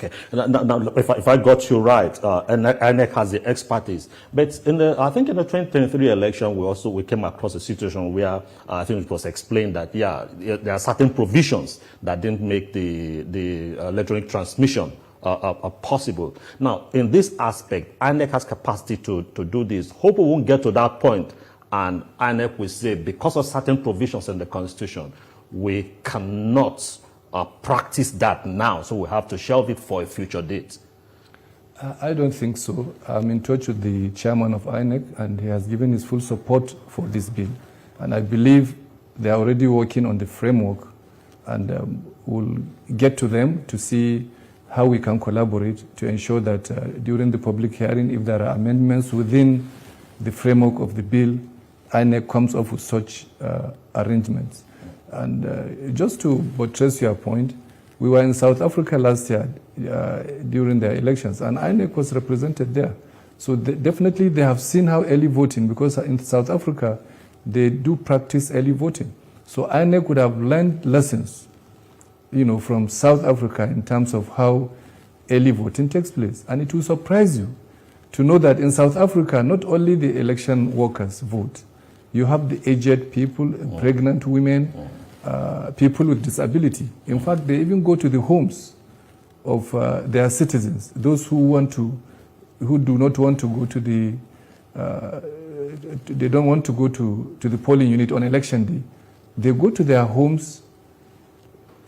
Okay. Now, if I got you right, INEC has the expertise. But I think in the 2023 election, we came across a situation where I think it was explained that, there are certain provisions that didn't make the electronic transmission possible. Now, in this aspect, INEC has capacity to do this. Hope we won't get to that point, and INEC will say, because of certain provisions in the Constitution, we cannot practice that now, so we have to shelve it for a future date. I don't think so. I'm in touch with the chairman of INEC, and he has given his full support for this bill. And I believe they are already working on the framework, and we'll get to them to see how we can collaborate to ensure that during the public hearing, if there are amendments within the framework of the bill, INEC comes up with such arrangements. And just to buttress your point, we were in South Africa last year during the elections, and INEC was represented there. So definitely they have seen how early voting, because in South Africa, they do practice early voting. So INEC would have learned lessons, from South Africa in terms of how early voting takes place. And it will surprise you to know that in South Africa, not only the election workers vote, you have the aged people, pregnant women, people with disability. In fact, they even go to the homes of their citizens, those who do not want to go to they don't want to go to the polling unit on election day. They go to their homes,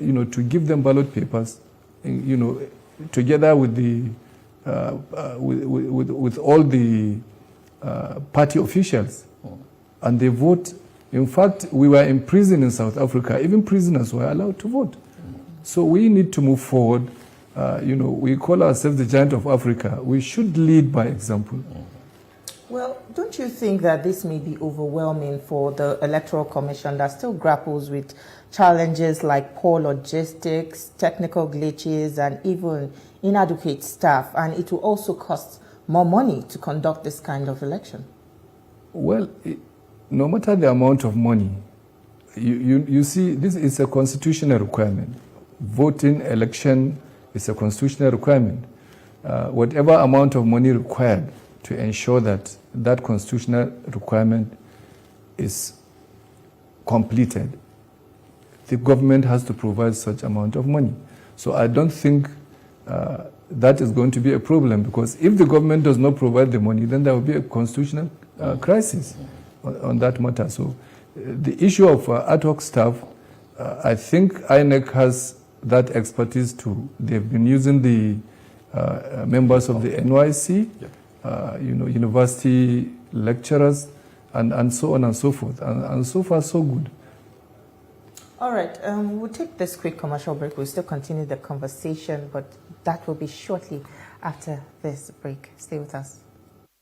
to give them ballot papers, together with with all the party officials, and they vote. In fact, we were in prison in South Africa. Even prisoners were allowed to vote. So we need to move forward. We call ourselves the giant of Africa. We should lead by example. Well, don't you think that this may be overwhelming for the Electoral Commission that still grapples with challenges like poor logistics, technical glitches, and even inadequate staff, and it will also cost more money to conduct this kind of election? Well, no matter the amount of money, you see, this is a constitutional requirement. Voting election is a constitutional requirement. Whatever amount of money required to ensure that that constitutional requirement is completed, the government has to provide such amount of money. So I don't think that is going to be a problem, because if the government does not provide the money, then there will be a constitutional crisis on that matter. So the issue of ad hoc staff, I think INEC has that expertise too. They've been using the members of the NYC, university lecturers, and so on and so forth. And so far, so good. All right, we'll take this quick commercial break. We'll still continue the conversation, but that will be shortly after this break. Stay with us.